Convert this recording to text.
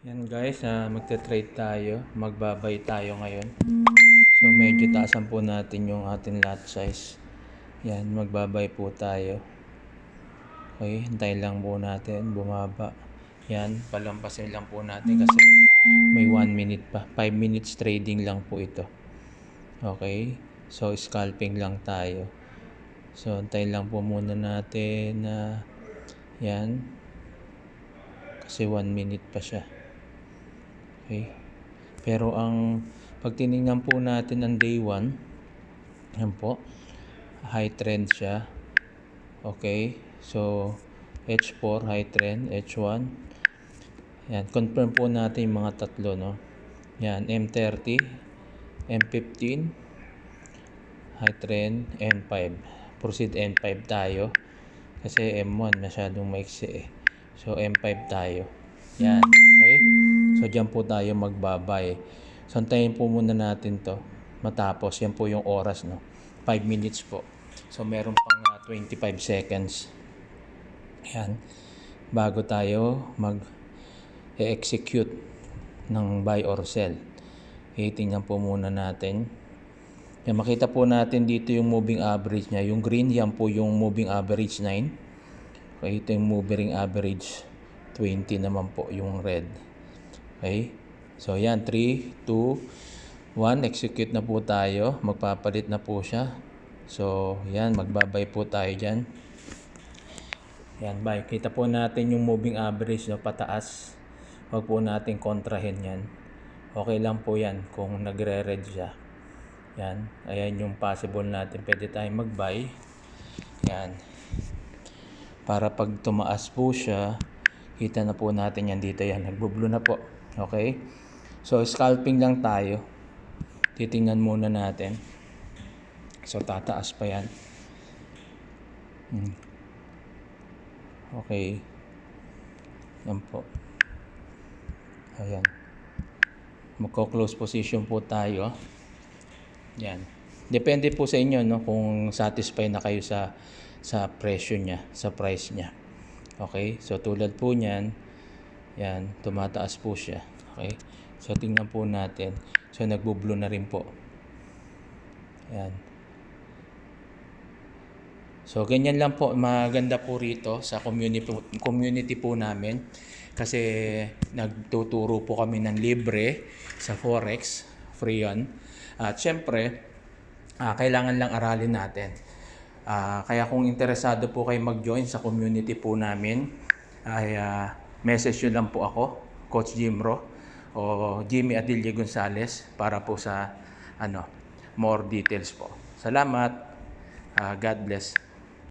Yan guys, magte-trade tayo. Magbabay tayo ngayon. So medyo taasan po natin yung ating lot size. Yan, magbabay po tayo. Okay, hintayin lang po natin bumaba. Yan, palampasin lang po natin kasi may 1 minute pa. 5 minutes trading lang po ito. Okay, so scalping lang tayo. So hintayin lang po muna natin na yan. Kasi 1 minute pa siya. Okay. Pero pag tinignan po natin ang day 1, yan po, high trend siya. Okay. So H4 high trend, H1. Yan, confirm po natin yung mga tatlo, no. Yan, M30, M15, high trend, M5. Proceed M5 tayo. Kasi M1 masyadong maiksi eh. So M5 tayo. Yan. Okay. So dyan po tayo magbabay. So antayin po muna natin to matapos. Yan po yung oras, no. 5 minutes po. So meron pang 25 seconds. Yan. Bago tayo mag-execute ng buy or sell. Tingnan po muna natin. Yan, makita po natin dito yung moving average niya. Yung green, yan po yung moving average 9. Okay, ito yung moving average 20 naman po yung red. Okay, so yan, 3, 2, 1, execute na po tayo. Magpapalit na po siya. So yan, magbabay po tayo dyan. Yan, buy. Kita po natin yung moving average, no, pataas. Huwag po natin kontrahin yan. Okay lang po yan kung nagre-red siya. Yan, ayan yung possible natin. Pwede tayong mag-buy. Yan. Para pag tumaas po siya, kita na po natin yan dito. Yan, nagbo-blue na po. Okay? So, scalping lang tayo. Titingnan muna natin. So, tataas pa yan. Okay. Yan po. Ayan. Magko-close position po tayo. Yan. Depende po sa inyo, no, kung satisfied na kayo sa presyo niya, sa price niya. Okay? So tulad po niyan, yan, tumataas po siya. Okay? So tingnan po natin. So nagbo-blue na rin po. Yan. So ganyan lang po, maganda po rito sa community po namin kasi nagtuturo po kami ng libre sa Forex, free yun. At syempre, kailangan lang aralin natin. Kaya kung interesado po kayo mag-join sa community po namin, ay message nyo lang po ako, Coach Jimro o Jimmy Adilio Gonzales para po sa more details po. Salamat. God bless.